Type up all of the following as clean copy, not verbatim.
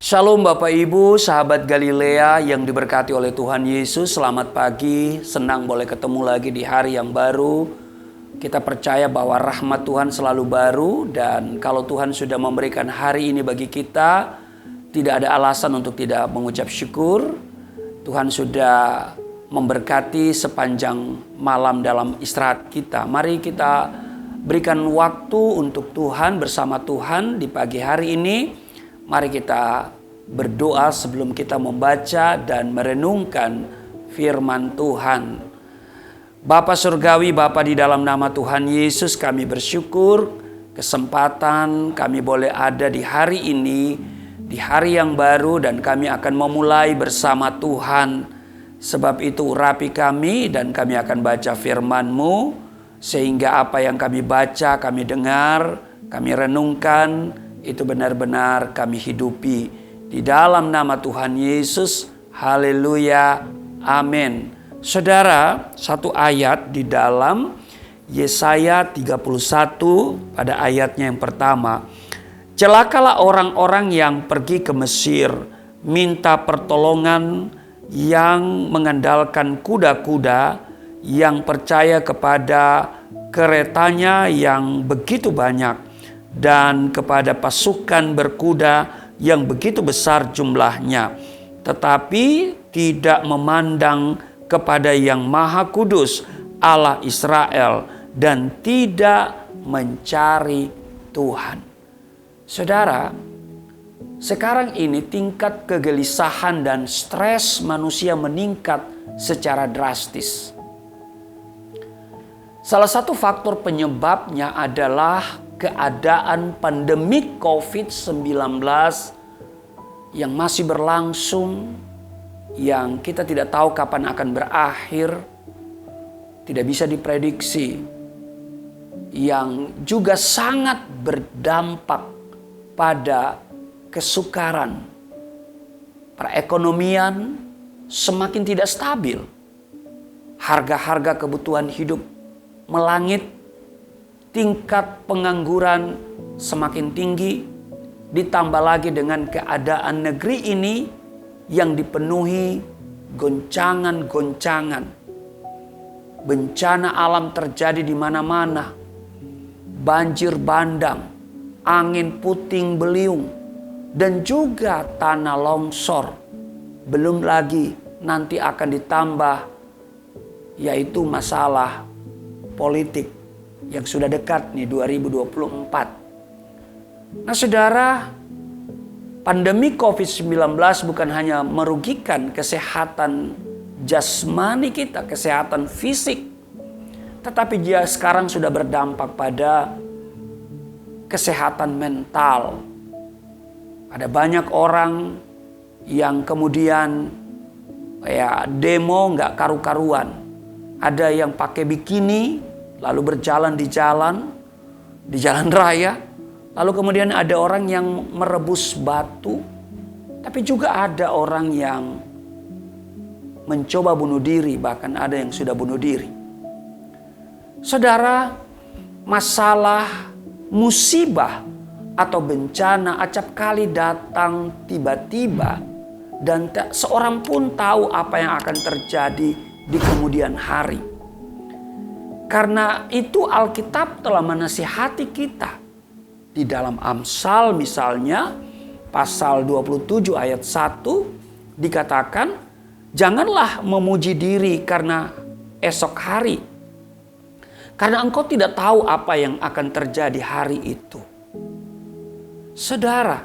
Shalom Bapak Ibu, sahabat Galilea yang diberkati oleh Tuhan Yesus. Selamat pagi, senang boleh ketemu lagi di hari yang baru. Kita percaya bahwa rahmat Tuhan selalu baru, dan kalau Tuhan sudah memberikan hari ini bagi kita, tidak ada alasan untuk tidak mengucap syukur. Tuhan sudah memberkati sepanjang malam dalam istirahat kita. Mari kita berikan waktu untuk Tuhan, bersama Tuhan di pagi hari ini. Mari kita berdoa sebelum kita membaca dan merenungkan firman Tuhan. Bapa Surgawi, Bapa di dalam nama Tuhan Yesus, kami bersyukur kesempatan kami boleh ada di hari ini, di hari yang baru, dan kami akan memulai bersama Tuhan. Sebab itu urapi kami dan kami akan baca firman-Mu, sehingga apa yang kami baca, kami dengar, kami renungkan, itu benar-benar kami hidupi. Di dalam nama Tuhan Yesus, haleluya, amin. Saudara, satu ayat di dalam Yesaya 31 pada ayatnya yang pertama. Celakalah orang-orang yang pergi ke Mesir, minta pertolongan, yang mengandalkan kuda-kuda, yang percaya kepada keretanya yang begitu banyak, dan kepada pasukan berkuda yang begitu besar jumlahnya, tetapi tidak memandang kepada Yang Maha Kudus, Allah Israel, dan tidak mencari Tuhan. Saudara, sekarang ini tingkat kegelisahan dan stres manusia meningkat secara drastis. Salah satu faktor penyebabnya adalah keadaan pandemi COVID-19 yang masih berlangsung, yang kita tidak tahu kapan akan berakhir, tidak bisa diprediksi, yang juga sangat berdampak pada kesukaran. Perekonomian semakin tidak stabil, harga-harga kebutuhan hidup melangit, tingkat pengangguran semakin tinggi, ditambah lagi dengan keadaan negeri ini yang dipenuhi goncangan-goncangan. Bencana alam terjadi di mana-mana. Banjir bandang, angin puting beliung, dan juga tanah longsor. Belum lagi nanti akan ditambah yaitu masalah politik yang sudah dekat nih 2024. Nah saudara, pandemi COVID-19 bukan hanya merugikan kesehatan jasmani kita, kesehatan fisik, tetapi dia sekarang sudah berdampak pada kesehatan mental. Ada banyak orang yang kemudian demo nggak karu-karuan. Ada yang pakai bikini lalu berjalan di jalan raya. Lalu kemudian ada orang yang merebus batu. Tapi juga ada orang yang mencoba bunuh diri, bahkan ada yang sudah bunuh diri. Saudara, masalah, musibah atau bencana acap kali datang tiba-tiba, dan tak seorang pun tahu apa yang akan terjadi di kemudian hari. Karena itu Alkitab telah menasihati kita. Di dalam Amsal misalnya, pasal 27 ayat 1 dikatakan, janganlah memuji diri karena esok hari, karena engkau tidak tahu apa yang akan terjadi hari itu. Saudara,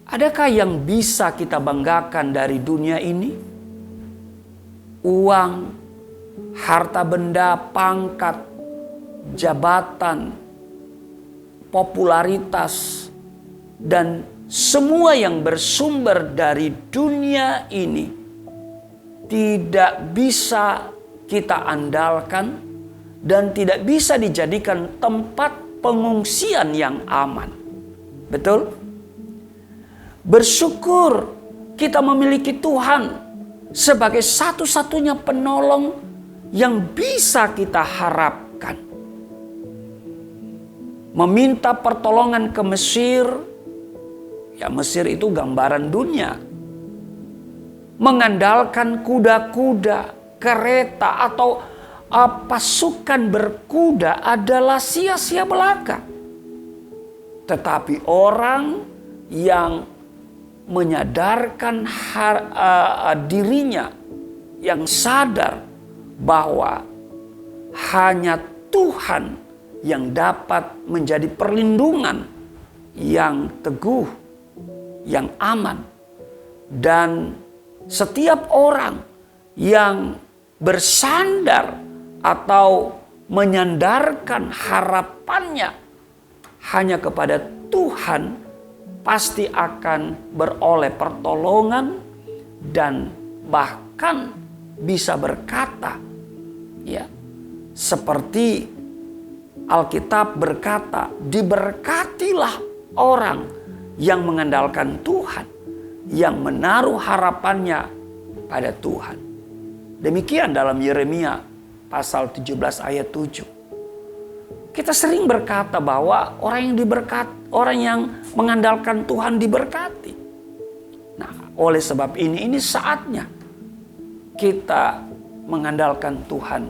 adakah yang bisa kita banggakan dari dunia ini? Uang, harta benda, pangkat, jabatan, popularitas, dan semua yang bersumber dari dunia ini tidak bisa kita andalkan dan tidak bisa dijadikan tempat pengungsian yang aman. Betul? Bersyukur kita memiliki Tuhan sebagai satu-satunya penolong yang bisa kita harapkan. Meminta pertolongan ke Mesir Ya, Mesir itu gambaran dunia. Mengandalkan kuda-kuda, kereta atau pasukan berkuda adalah sia-sia belaka. Tetapi orang yang menyadarkan dirinya, yang sadar bahwa hanya Tuhan yang dapat menjadi perlindungan yang teguh, yang aman. Dan setiap orang yang bersandar atau menyandarkan harapannya hanya kepada Tuhan, pasti akan beroleh pertolongan dan bahkan bisa berkata, ya, seperti Alkitab berkata, diberkatilah orang yang mengandalkan Tuhan, yang menaruh harapannya pada Tuhan. Demikian dalam Yeremia pasal 17 ayat 7. Kita sering berkata bahwa orang yang mengandalkan Tuhan diberkati. Nah, oleh sebab ini saatnya kita mengandalkan Tuhan.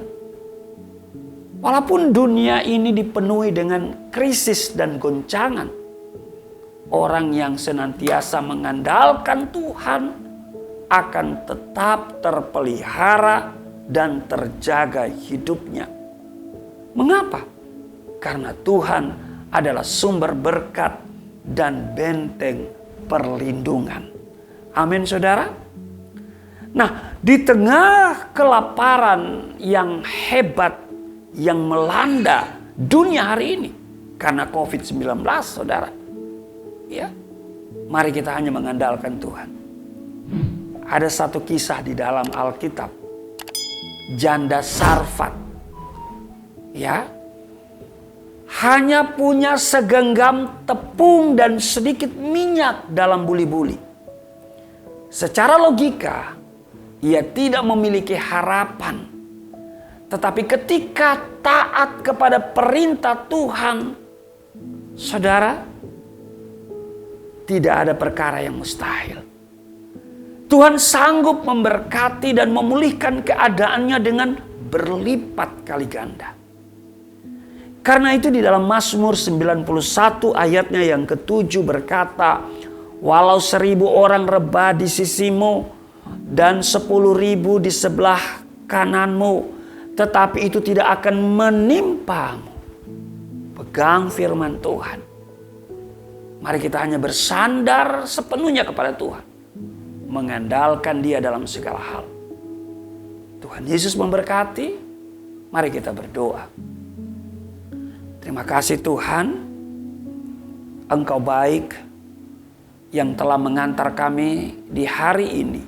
Walaupun dunia ini dipenuhi dengan krisis dan goncangan, orang yang senantiasa mengandalkan Tuhan akan tetap terpelihara dan terjaga hidupnya. Mengapa? Karena Tuhan adalah sumber berkat dan benteng perlindungan. Amin, saudara. Nah, di tengah kelaparan yang hebat yang melanda dunia hari ini karena COVID-19, saudara, ya, mari kita hanya mengandalkan Tuhan. Ada satu kisah di dalam Alkitab, janda Sarfat, ya, hanya punya segenggam tepung dan sedikit minyak dalam buli-buli. Secara logika, ia tidak memiliki harapan. Tetapi ketika taat kepada perintah Tuhan, saudara, tidak ada perkara yang mustahil. Tuhan sanggup memberkati dan memulihkan keadaannya dengan berlipat kali ganda. Karena itu di dalam Mazmur 91 ayatnya yang ke-7 berkata, walau 1.000 orang rebah di sisimu dan 10.000 di sebelah kananmu, tetapi itu tidak akan menimpamu. Pegang firman Tuhan. Mari kita hanya bersandar sepenuhnya kepada Tuhan. Mengandalkan Dia dalam segala hal. Tuhan Yesus memberkati. Mari kita berdoa. Terima kasih Tuhan, Engkau baik yang telah mengantar kami di hari ini.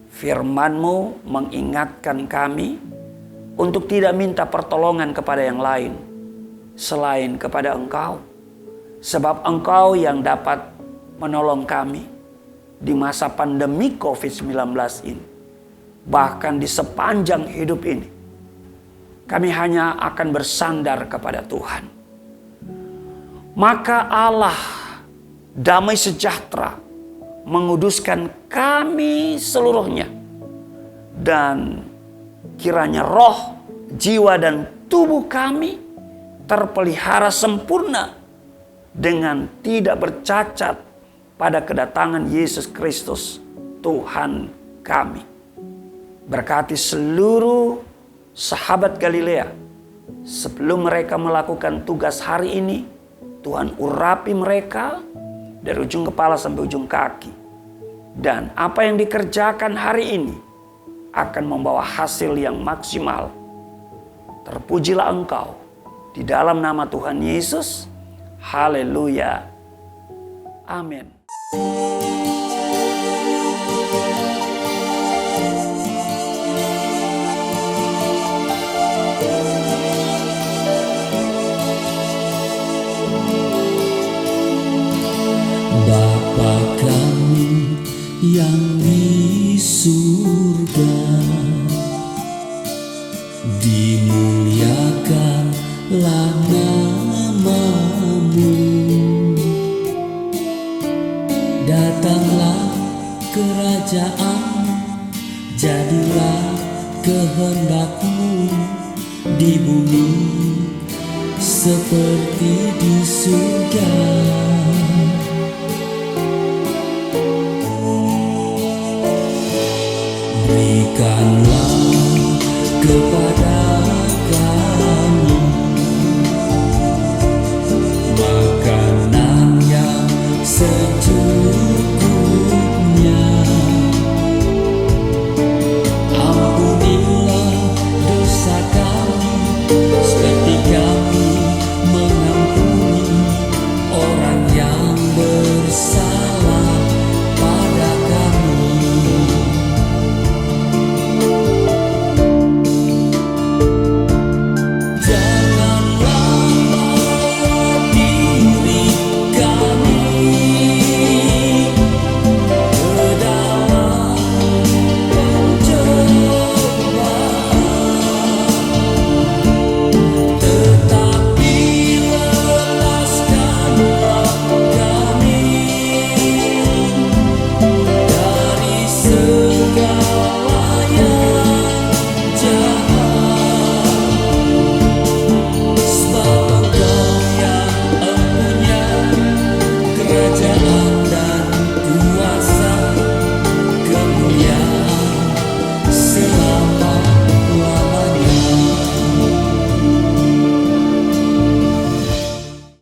Firman-Mu mengingatkan kami untuk tidak minta pertolongan kepada yang lain selain kepada Engkau. Sebab Engkau yang dapat menolong kami di masa pandemi COVID-19 ini. Bahkan di sepanjang hidup ini. Kami hanya akan bersandar kepada Tuhan. Maka Allah damai sejahtera menguduskan kami seluruhnya. Dan kiranya roh, jiwa dan tubuh kami terpelihara sempurna dengan tidak bercacat pada kedatangan Yesus Kristus Tuhan kami. Berkati seluruh sahabat Galilea, sebelum mereka melakukan tugas hari ini, Tuhan urapi mereka dari ujung kepala sampai ujung kaki. Dan apa yang dikerjakan hari ini akan membawa hasil yang maksimal. Terpujilah Engkau di dalam nama Tuhan Yesus. Haleluya. Amin. Bapa kami yang di surga, dimuliakanlah nama-Mu, datanglah kerajaan, jadilah kehendak-Mu di bumi seperti di surga. Berikanlah kepada